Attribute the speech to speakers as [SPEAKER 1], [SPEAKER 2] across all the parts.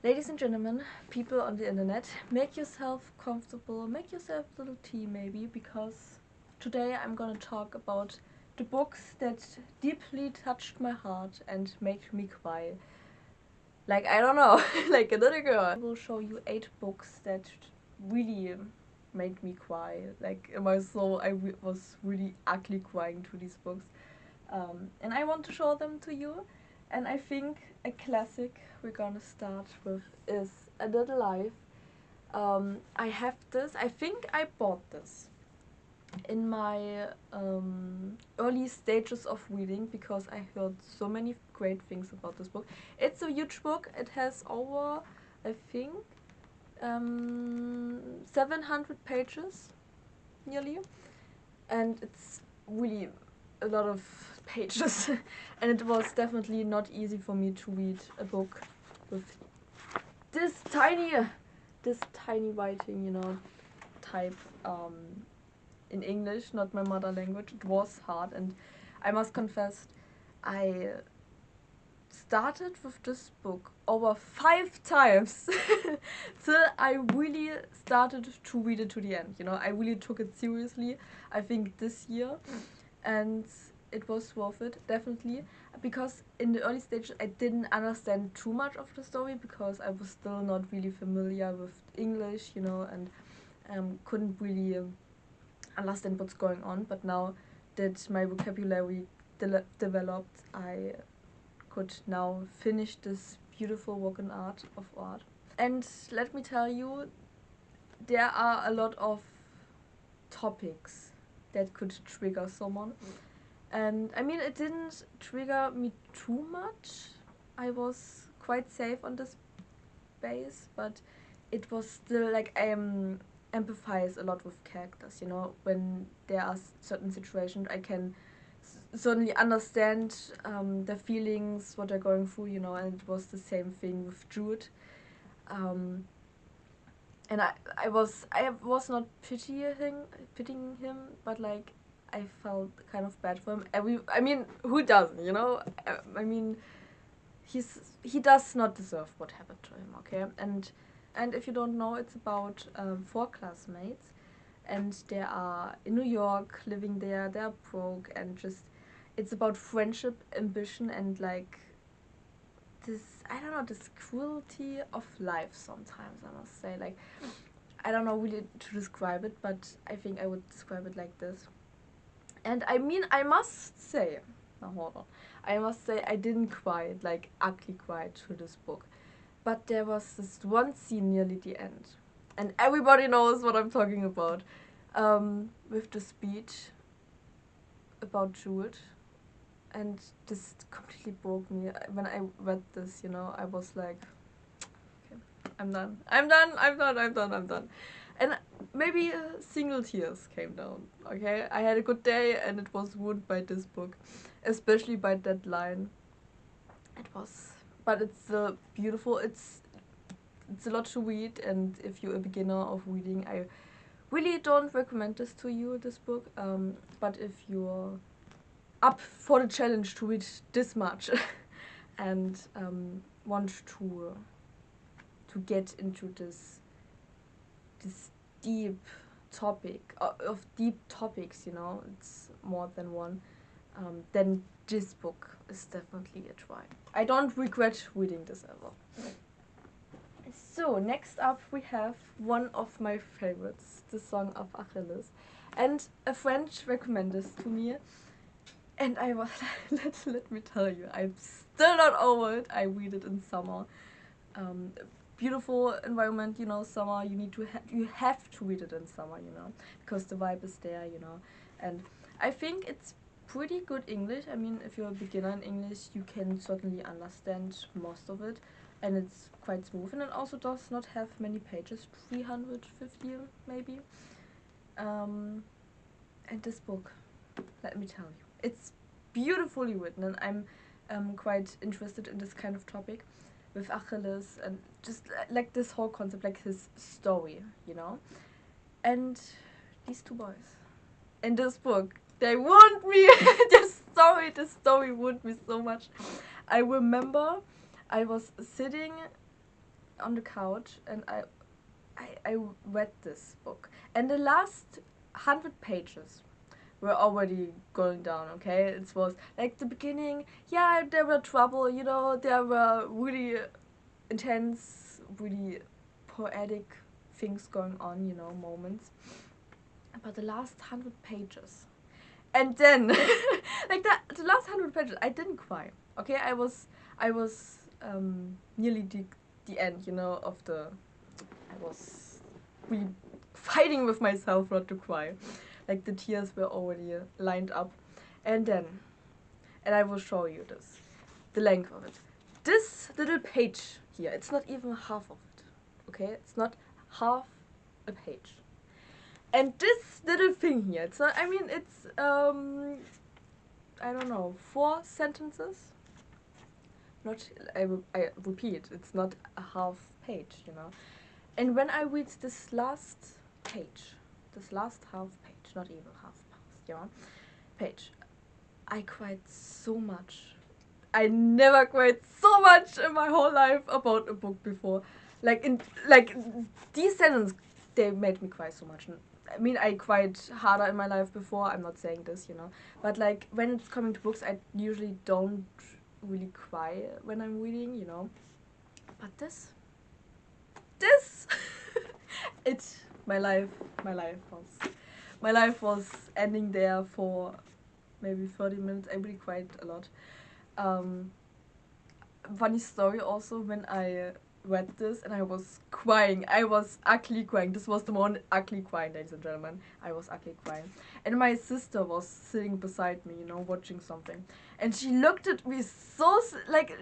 [SPEAKER 1] Ladies and gentlemen, people on the internet, make yourself comfortable, make yourself a little tea maybe, because today I'm gonna talk about the books that deeply touched my heart and made me cry. Like, I don't know, like a little girl. I will show you 8 books that really made me cry. Like, in my soul, was really ugly crying to these books. And I want to show them to you. And I think a classic we're gonna start with is A Little Life. I have this, I think I bought this in my early stages of reading because I heard so many great things about this book. It's a huge book, it has over, I think, 700 pages nearly, and it's really a lot of pages and it was definitely not easy for me to read a book with this tiny writing, type in English, not my mother language. It was hard, and I must confess, I started with this book over 5 times till I really started to read it to the end. I really took it seriously, I think this year, and it was worth it, definitely, because in the early stages I didn't understand too much of the story because I was still not really familiar with English, and couldn't really understand what's going on. But now that my vocabulary developed, I could now finish this beautiful work of art. And let me tell you, there are a lot of topics that could trigger someone. And I mean, it didn't trigger me too much. I was quite safe on this base, but it was still like I empathize a lot with characters. When there are certain situations, I can certainly understand their feelings, what they're going through. And it was the same thing with Jude. And I was not pitying him, but like I felt kind of bad for him. I mean, who doesn't? I mean, he does not deserve what happened to him. Okay, and if you don't know, it's about 4 classmates, and they are in New York, living there. They're broke, and just it's about friendship, ambition, and like this, I don't know, this cruelty of life sometimes, I must say. Like, I don't know really to describe it, but I think I would describe it like this. And I mean, I must say, now hold on, I must say I didn't cry, like ugly cry to this book. But there was this one scene nearly the end, and everybody knows what I'm talking about, with the speech about Jude. And this completely broke me. When I read this, I was like, okay, I'm done. I'm done. I'm done. I'm done. I'm done. And maybe single tears came down. Okay, I had a good day, and it was ruined by this book, especially by that line. It was, but it's beautiful. It's a lot to read, and if you're a beginner of reading, I really don't recommend this to you. This book, but if you're up for the challenge to read this much and want to get into this deep topic of deep topics, it's more than one, then this book is definitely a try. I don't regret reading this ever. So next up we have one of my favorites, The Song of Achilles, and a friend recommended this to me. And I was let me tell you, I'm still not over it. I read it in summer. Beautiful environment, summer. You have to read it in summer, because the vibe is there, And I think it's pretty good English. I mean, if you're a beginner in English, you can certainly understand most of it, and it's quite smooth. And it also does not have many pages, 350 maybe. And this book, let me tell you, it's beautifully written, and I'm quite interested in this kind of topic with Achilles and just like this whole concept, like his story, And these 2 boys in this book, they wound me. The story wound me so much. I remember I was sitting on the couch and I read this book. And the last 100 pages were already going down, okay? It was like the beginning, yeah, there were trouble, you know, there were really intense, really poetic things going on, you know, moments. But the last 100 pages. And then, like the last 100 pages, I didn't cry. Okay, I was nearly the end, you know, of the. I was really fighting with myself not to cry, like the tears were already lined up, and then, and I will show you this, the length of it. This little page here, it's not even half of it. Okay, it's not half a page. And this little thing here, it's not, I mean, it's, I don't know, 4 sentences? Not, I repeat, it's not a half page, you know. And when I read this last page, this last half page, not even half past, yeah, page, I cried so much. I never cried so much in my whole life about a book before. Like these sentences, they made me cry so much. I mean, I cried harder in my life before. I'm not saying this, you know, but like when it's coming to books, I usually don't really cry when I'm reading, you know. But this, it's my life. My life was ending there for maybe 30 minutes. I really cried a lot. Um, Funny story also, when I read this and I was crying. I was ugly crying. This was the one ugly crying, ladies and gentlemen. I was ugly crying. And my sister was sitting beside me, you know, watching something. And she looked at me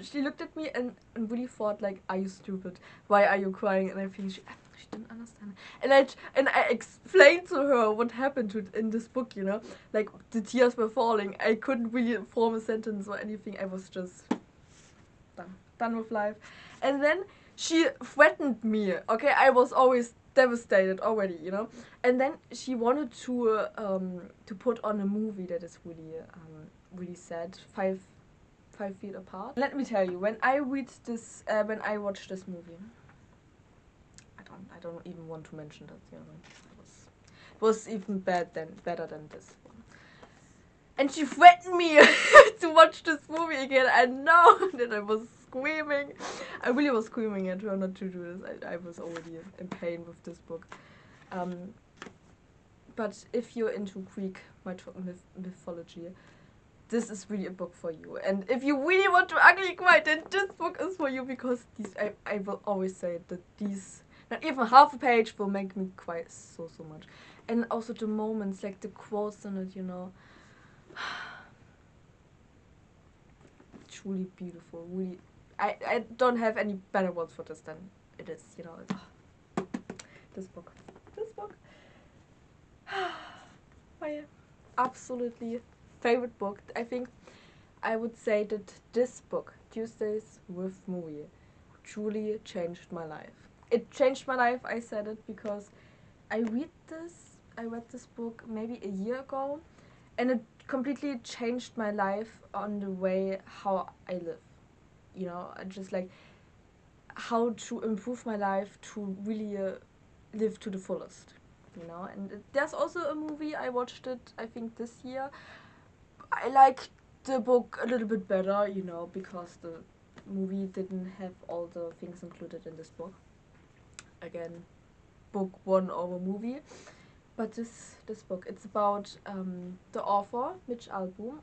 [SPEAKER 1] she looked at me and really thought, like, are you stupid? Why are you crying? And I think she didn't understand. And I explained to her what happened in this book, you know. Like, the tears were falling. I couldn't really form a sentence or anything. I was just done with life. And then she threatened me. Okay, I was always devastated already, you know. And then she wanted to put on a movie that is really sad. Five Feet Apart. Let me tell you, when I watched this movie, I don't even want to mention that, you know. It was even better than this one. And she threatened me to watch this movie again. I know that I was screaming. I really was screaming at her not to do this. I was already in pain with this book. But if you're into Greek mythology, this is really a book for you. And if you really want to ugly cry, then this book is for you, because I will always say that these, not even half a page, will make me cry so much. And also the moments, like the quotes in it, you know. Truly beautiful. Really, I don't have any better words for this than it is, you know. This book. My absolutely favorite book. I think I would say that this book, Tuesdays with Movie, truly changed my life. It changed my life, I said it, because I read this book maybe a year ago, and it completely changed my life on the way how I live. You know, just like how to improve my life to really live to the fullest. You know, and there's also a movie, I watched it, I think this year. I liked the book a little bit better, you know, because the movie didn't have all the things included in this book. Again, book won over movie. But this book, it's about the author, Mitch Albom.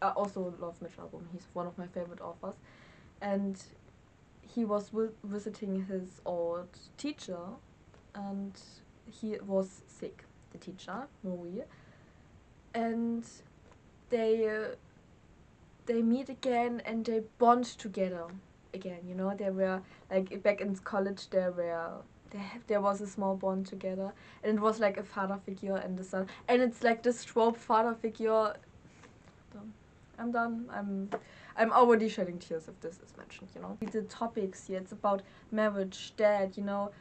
[SPEAKER 1] I also love Mitch Albom. He's one of my favorite authors. And he was visiting his old teacher, and he was sick, the teacher, Marie. And they meet again and they bond together again. You know, they were like back in college. There was a small bond together, and it was like a father figure and the son. And it's like this trope father figure. I'm done. I'm already shedding tears if this is mentioned. You know, the topics here. It's about marriage, dad. You know,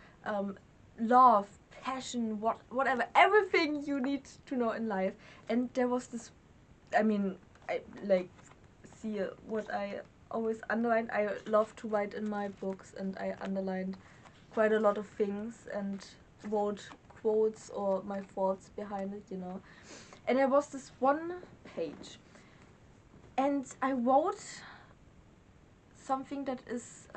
[SPEAKER 1] love, passion, whatever, everything you need to know in life. And there was this. I mean, I like see what I always underlined. I love to write in my books, and I underlined quite a lot of things and wrote quotes or my thoughts behind it, you know. And there was this one page, and I wrote something that is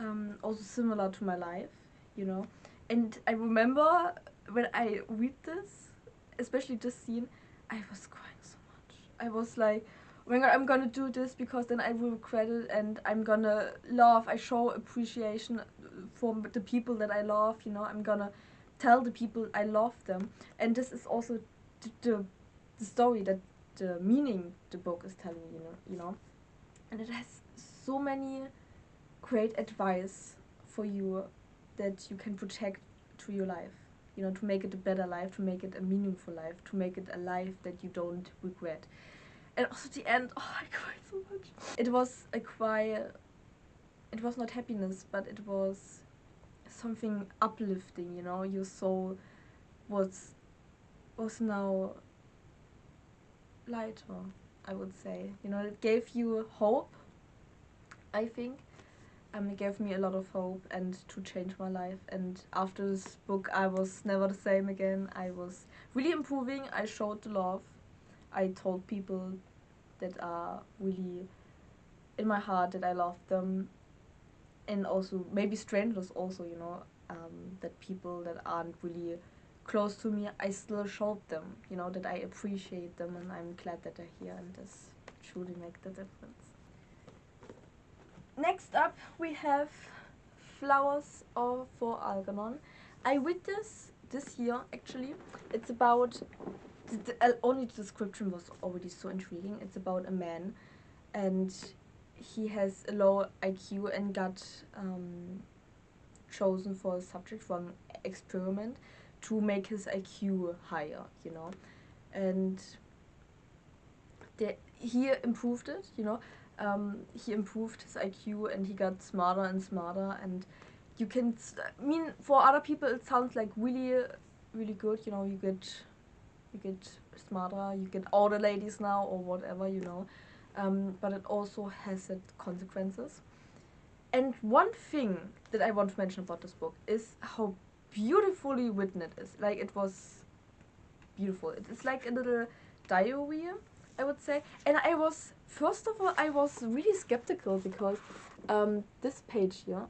[SPEAKER 1] also similar to my life, you know. And I remember when I read this, especially this scene, I was crying so much. I was like, oh my god, I'm gonna do this because then I will regret it, and I'm gonna love. I show appreciation for the people that I love, you know. I'm gonna tell the people I love them. And this is also the story that the meaning the book is telling, you know. And it has so many great advice for you that you can protect to your life, you know, to make it a better life, to make it a meaningful life, to make it a life that you don't regret. And also the end, oh, I cried so much. It was a cry. It was not happiness, but it was something uplifting, you know. Your soul was now lighter, I would say, you know. It gave you hope, I think. It gave me a lot of hope and to change my life. And after this book, I was never the same again. I was really improving. I showed the love. I told people that are really in my heart that I love them, and also maybe strangers also, you know, that people that aren't really close to me, I still showed them, you know, that I appreciate them, and I'm glad that they're here, and this truly makes the difference. Next up, we have Flowers for Algernon. I read this year, actually. It's about, only the description was already so intriguing. It's about a man, and he has a low IQ and got chosen for a subject for an experiment to make his IQ higher, you know. And he improved it, you know. He improved his IQ and he got smarter and smarter, and you can, I mean, for other people it sounds like really, really good, you know. You get smarter, you get older ladies now or whatever, you know. But it also has its consequences. And one thing that I want to mention about this book is how beautifully written it is. Like, it was beautiful. It's like a little diary, I would say. And I was, first of all, I was really skeptical because this page here,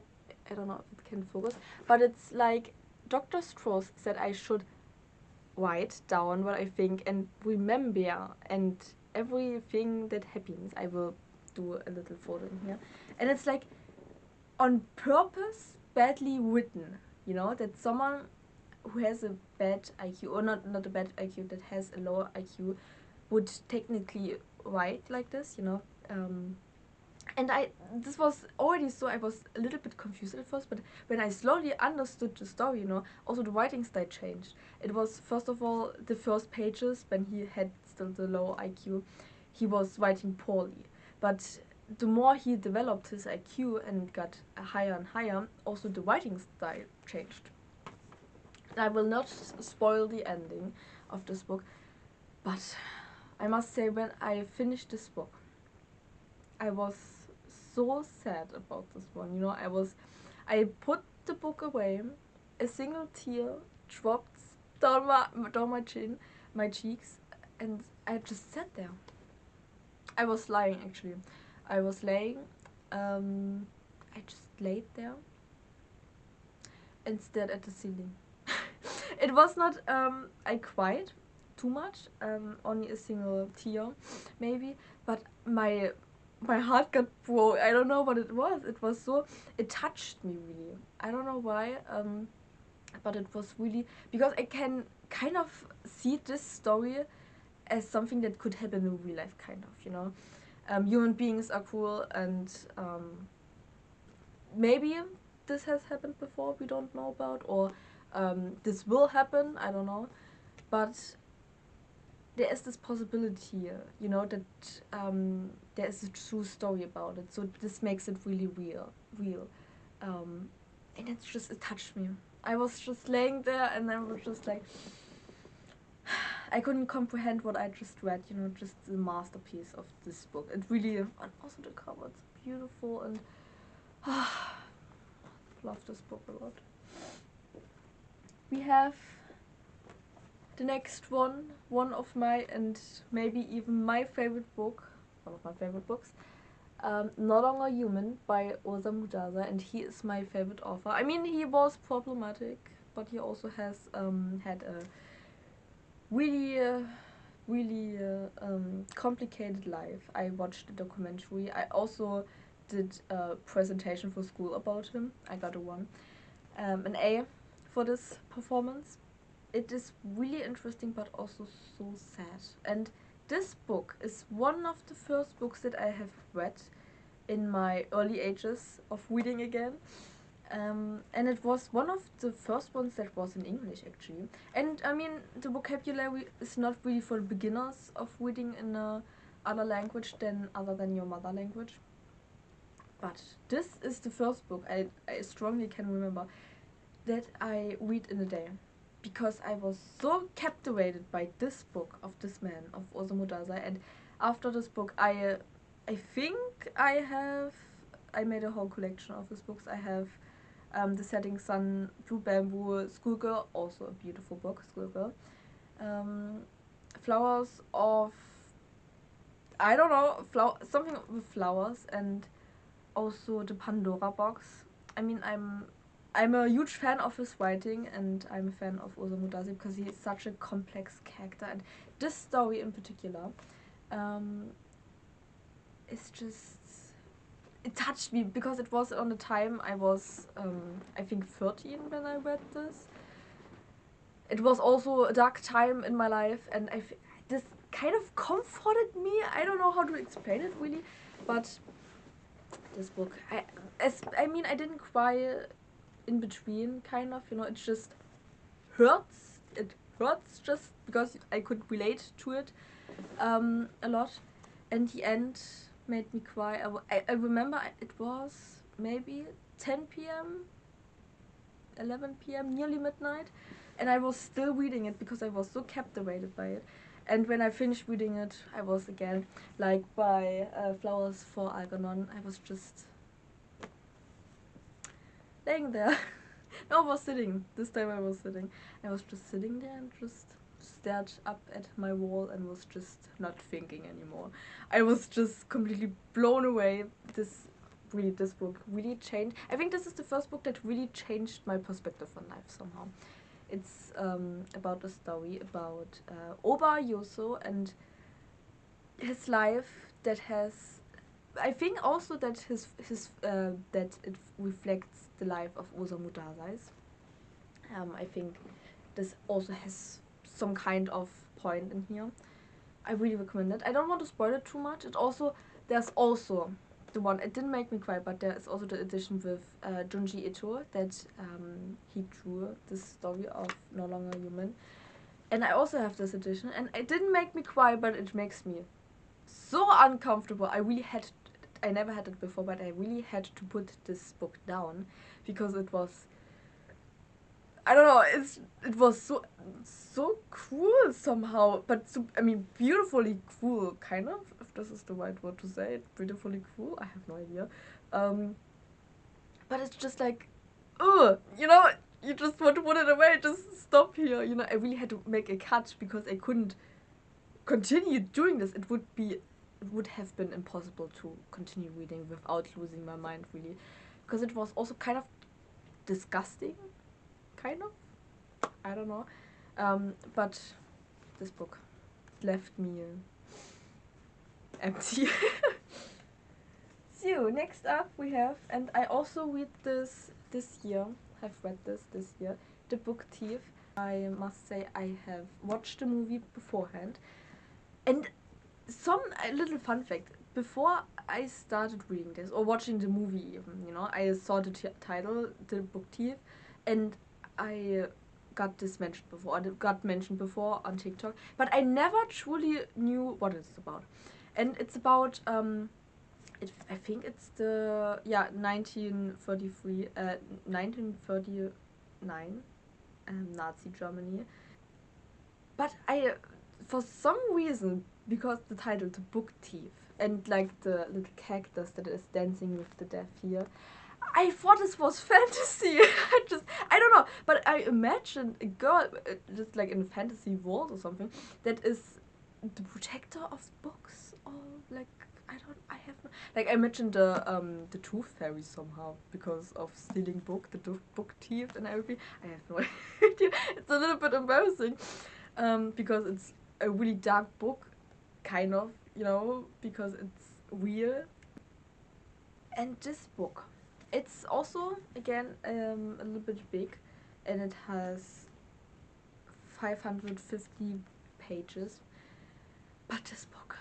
[SPEAKER 1] I don't know if it can focus, but it's like Dr. Strauss said I should write down what I think and remember, and everything that happens, I will do a little photo in here. And it's like on purpose badly written, you know, that someone who has a bad IQ, or not a bad IQ, that has a lower IQ, would technically write like this, you know. And this was already, so I was a little bit confused at first, but when I slowly understood the story, you know, also the writing style changed. It was, first of all, the first pages, when he had still the low IQ, he was writing poorly. But the more he developed his IQ and got higher and higher, also the writing style changed. I will not spoil the ending of this book, but I must say, when I finished this book, I was so sad about this one. You know, I put the book away, a single tear dropped down my chin, my cheeks, and I just sat there. I was lying, actually. I was laying. I just laid there and stared at the ceiling. It was not, I cried too much, only a single tear, maybe, but my heart got broke. I don't know what it was. It was so, it touched me really. I don't know why, but it was really, because I can kind of see this story as something that could happen in real life, kind of, you know. Human beings are cruel, and maybe this has happened before, we don't know about, or this will happen, I don't know. But there is this possibility, you know, that there is a true story about it. So this makes it really real. And it's just, it touched me. I was just laying there, and I was just like, I couldn't comprehend what I just read, you know, just the masterpiece of this book. It really, and also the cover, it's beautiful, and love this book a lot. We have the next one of my, and maybe even my favorite book, one of my favorite books, No Longer Human by Osamu Dazai, and he is my favorite author. I mean, he was problematic, but he also has had a really complicated life. I watched the documentary. I also did a presentation for school about him. I got an A for this performance. It is really interesting, but also so sad. And this book is one of the first books that I have read in my early ages of reading again. And it was one of the first ones that was in English, actually. And I mean, the vocabulary is not really for beginners of reading in a other language other than your mother language. But this is the first book I strongly can remember that I read in a day, because I was so captivated by this book of this man, of Osamu Dazai. And after this book, I think I made a whole collection of his books. I have The Setting Sun, Blue Bamboo, Schoolgirl, also a beautiful book, Schoolgirl. Flowers of, I don't know, something with flowers, and also the Pandora Box. I mean, I'm a huge fan of his writing, and I'm a fan of Osamu Dazai because he is such a complex character, and this story in particular is just, it touched me because it was on the time I was I think 13 when I read this. It was also a dark time in my life, and this kind of comforted me. I don't know how to explain it really, but this book, I mean, I didn't cry in between, kind of, you know. It just hurts. It hurts just because I could relate to it a lot, and the end made me cry. I remember it was maybe 10 p.m., 11 p.m., nearly midnight, and I was still reading it because I was so captivated by it. And when I finished reading it, I was again, like by Flowers for Algernon, I was just laying there. No, I was sitting. This time I was sitting. I was just sitting there and just stared up at my wall and was just not thinking anymore. I was just completely blown away. This book really changed. I think this is the first book that really changed my perspective on life somehow. It's about a story about Oba Yoso and his life that has, I think also that that it reflects the life of Osamu Dazai's. I think this also has some kind of point in here. I really recommend it. I don't want to spoil it too much. There's also the one, it didn't make me cry, but there is also the edition with Junji Ito that he drew this story of No Longer Human. And I also have this edition, and it didn't make me cry, but it makes me so uncomfortable. I never had it before, but I really had to put this book down because it was, I don't know, it was so cruel somehow, but I mean, beautifully cruel, kind of, if this is the right word to say it. Beautifully cruel, I have no idea. But it's just like, ugh, you know, you just want to put it away, just stop here, you know. I really had to make a cut because I couldn't continue doing this. It would have been impossible to continue reading without losing my mind, really, because it was also kind of disgusting, kind of, I don't know, but this book left me empty. So next up we have, and I also read this year, have read this year, The Book Thief. I must say I have watched the movie beforehand, and a little fun fact, before I started reading this, or watching the movie even, you know, I saw the title, The Book Thief, and I got mentioned before on TikTok, but I never truly knew what it's about. And it's about, I think it's the, 1933, 1939, Nazi Germany. But for some reason, because the title, The Book Thief, and like the little cactus that is dancing with the deaf here, I thought this was fantasy. I don't know, but I imagined a girl, just like in a fantasy world or something, that is the protector of books, or like I have no, like I imagined the Tooth Fairy somehow because of stealing the book thief and everything. I have no idea. It's a little bit embarrassing, because it's a really dark book, kind of, because it's weird. And this book, it's also again a little bit big, and it has 550 pages. But this book,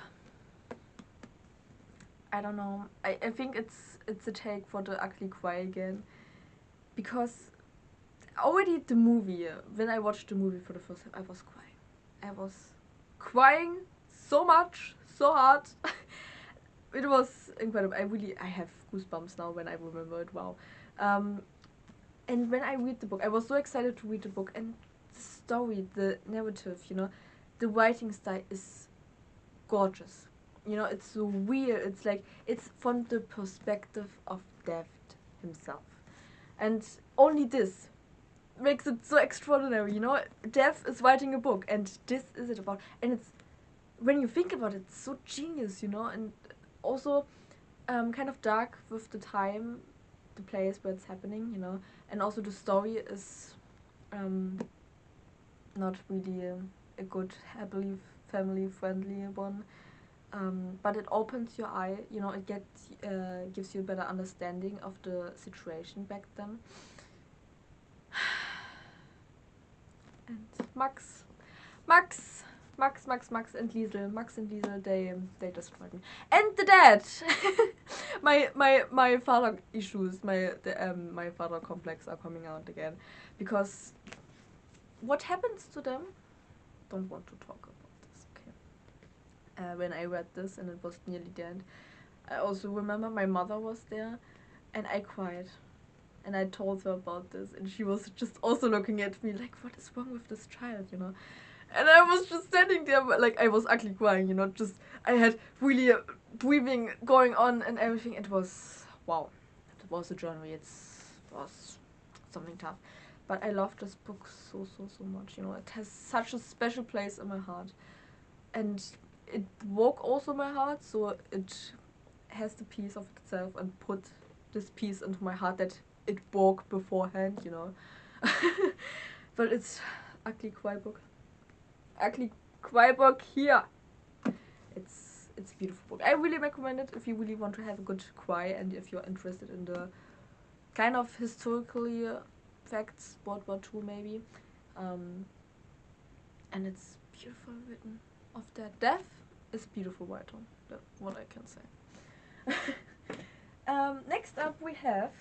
[SPEAKER 1] I don't know. I think it's a take for the Ugly Cry again, because already the movie, when I watched the movie for the first time, I was crying. I was crying so much, so hard. It was incredible. I have goosebumps now when I remember it. Wow. And when I read the book, I was so excited to read the book, and the story, the narrative, the writing style is gorgeous. It's so weird. It's like it's from the perspective of Death himself, and only this makes it so extraordinary. Death is writing a book, and this is it about, and it's, when you think about it, it's so genius. And also kind of dark with the time, the place where it's happening. And also the story is not really a good, happily family friendly one. But it opens your eye, it gives you a better understanding of the situation back then. And Max and Liesel, they destroyed me. And the dad, my father issues, my father complex are coming out again, because what happens to them? Don't want to talk about this. Okay. When I read this and it was nearly the end, I also remember my mother was there, and I cried. And I told her about this, and she was just also looking at me like, what is wrong with this child, And I was just standing there, like I was ugly crying, just I had really breathing going on and everything. It was, wow, it was a journey. It was something tough. But I love this book so much, It has such a special place in my heart. And it woke also my heart, so it has the piece of itself and put this piece into my heart that it woke beforehand, But it's Ugly Cry book. Ugly Cry book here. It's a beautiful book. I really recommend it if you really want to have a good cry, and if you're interested in the kind of historically facts, World War II maybe. And it's beautiful written. Of their death is beautiful writing. That's what I can say. Next up we have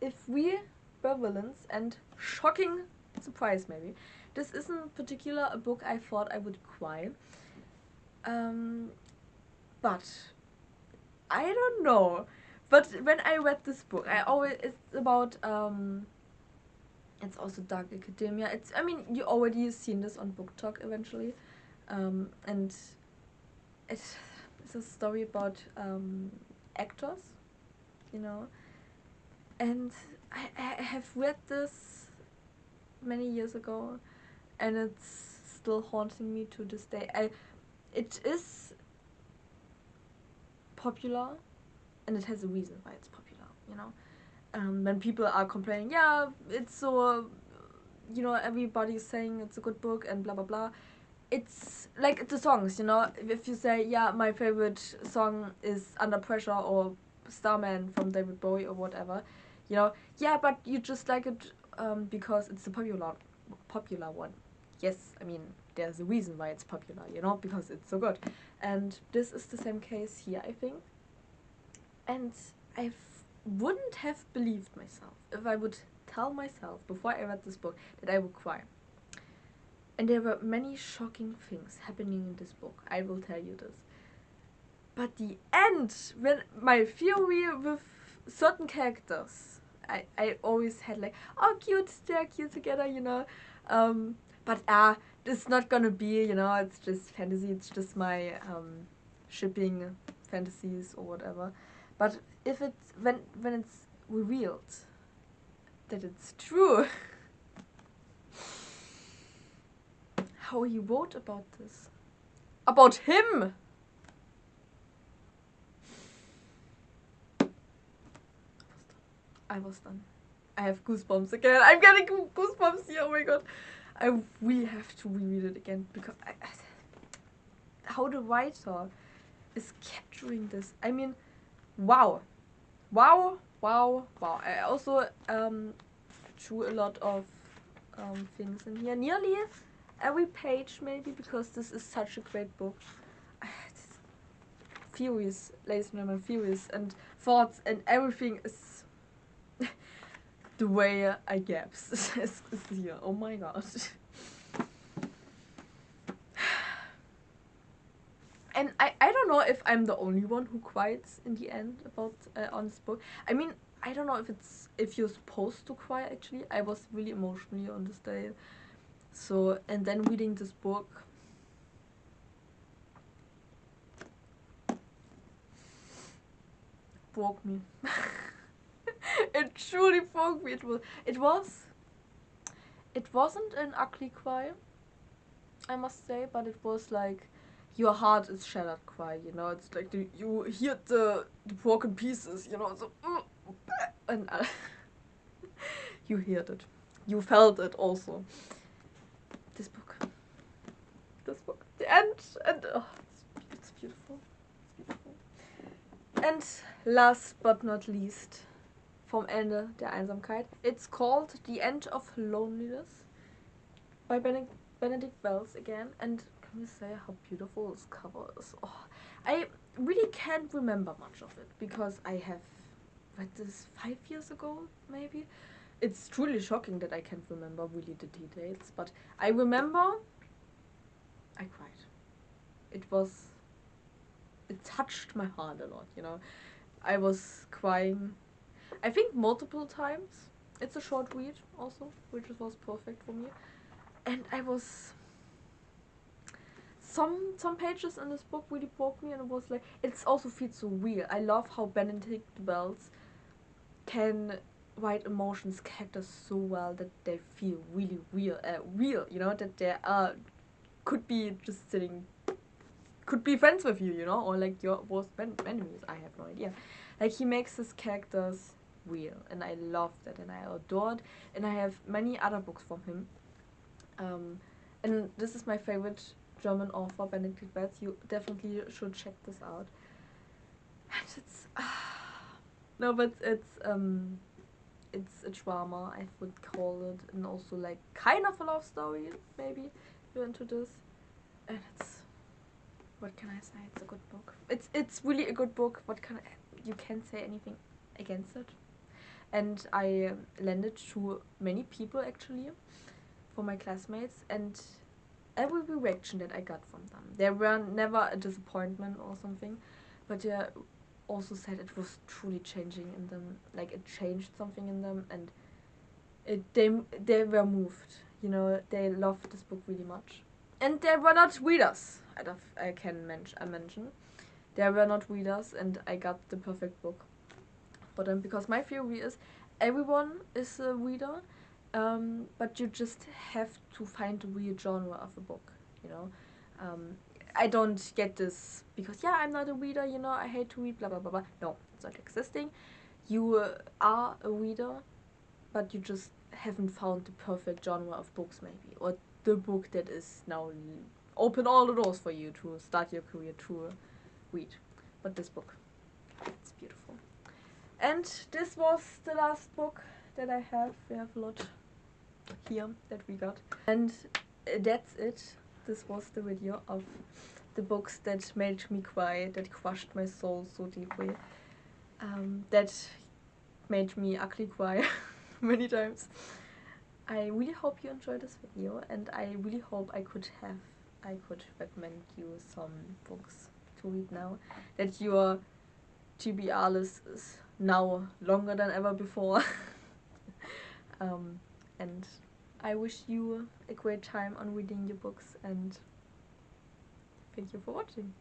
[SPEAKER 1] If We Were Villains, and shocking surprise maybe. This isn't particular a book I thought I would cry. But I don't know. But when I read this book, it's about it's also dark academia. You already seen this on Book Talk eventually, and it's a story about actors, and I have read this many years ago, and it's still haunting me to this day. It is popular, and it has a reason why it's popular, when people are complaining, yeah, it's so, everybody's saying it's a good book and blah blah blah. It's like the songs, if you say, yeah, my favorite song is Under Pressure or Starman from David Bowie or whatever, yeah, but you just like it because it's a popular one. Yes, there's a reason why it's popular, because it's so good. And this is the same case here, I think. And I wouldn't have believed myself if I would tell myself before I read this book that I would cry. And there were many shocking things happening in this book, I will tell you this. But the end, when my theory with certain characters, I always had like, oh cute, they're cute together, you know. But it's not gonna be, you know, it's just fantasy, it's just my shipping fantasies or whatever. But if it's when it's revealed that it's true, how he wrote about this, about him. I was done. I have goosebumps again. I'm getting goosebumps here. Oh my god. I really have to reread it again because how the writer is capturing this. I mean, wow. Wow, wow, wow. I also drew a lot of things in here. Nearly every page, maybe, because this is such a great book. Theories, ladies and gentlemen, theories and thoughts and everything is the way I gaps is here. Oh my god. And I don't know if I'm the only one who cries in the end about on this book. I mean, I don't know if you're supposed to cry actually. I was really emotionally on this day. So, and then reading this book, broke me. It truly broke me. It wasn't an ugly cry, I must say, but it was like your heart is shattered cry, you know. It's like you hear the broken pieces, you know. So and you heard it, you felt it also. This book, the end, and oh, it's beautiful. It's beautiful. And last but not least, vom Ende der Einsamkeit. It's called The End of Loneliness by Benedict Wells again. And can you say how beautiful this cover is? Oh, I really can't remember much of it because I have read this 5 years ago, maybe. It's truly shocking that I can't remember really the details, but I remember I cried. It touched my heart a lot, you know. I was crying, I think multiple times. It's a short read also, which was perfect for me. And I was some pages in this book really broke me, and it was like, it's also feels so real. I love how Benedict Wells can write emotions characters so well that they feel really real, you know, that they could be just sitting, could be friends with you, you know, or like your worst enemies. I have no idea. Like, he makes his characters real, and I love that, and I adored. And I have many other books from him. And this is my favorite German author, Benedict Wells. You definitely should check this out. And it's no, but it's a drama, I would call it, and also like kind of a love story, maybe if you're into this. And it's, what can I say? It's a good book. It's really a good book. You can't say anything against it. And I lent it to many people actually, for my classmates, and every reaction that I got from them, there were never a disappointment or something, but they also said it was truly changing in them, like it changed something in them, and they were moved, you know, they loved this book really much. And they were not readers, I can mention. They were not readers, and I got the perfect book for them, because my theory is everyone is a reader, but you just have to find the real genre of a book, you know. I don't get this because, yeah, I'm not a reader, you know, I hate to read, blah blah blah blah. No, it's not existing. You are a reader, but you just haven't found the perfect genre of books, maybe, or the book that is now open all the doors for you to start your career to read. But this book, it's beautiful. And this was the last book that I have. We have a lot here that we got. And that's it. This was the video of the books that made me cry, that crushed my soul so deeply, that made me ugly cry many times. I really hope you enjoyed this video, and I really hope I could recommend you some books to read now, that your TBR list is now longer than ever before. And I wish you a great time on reading your books, and thank you for watching.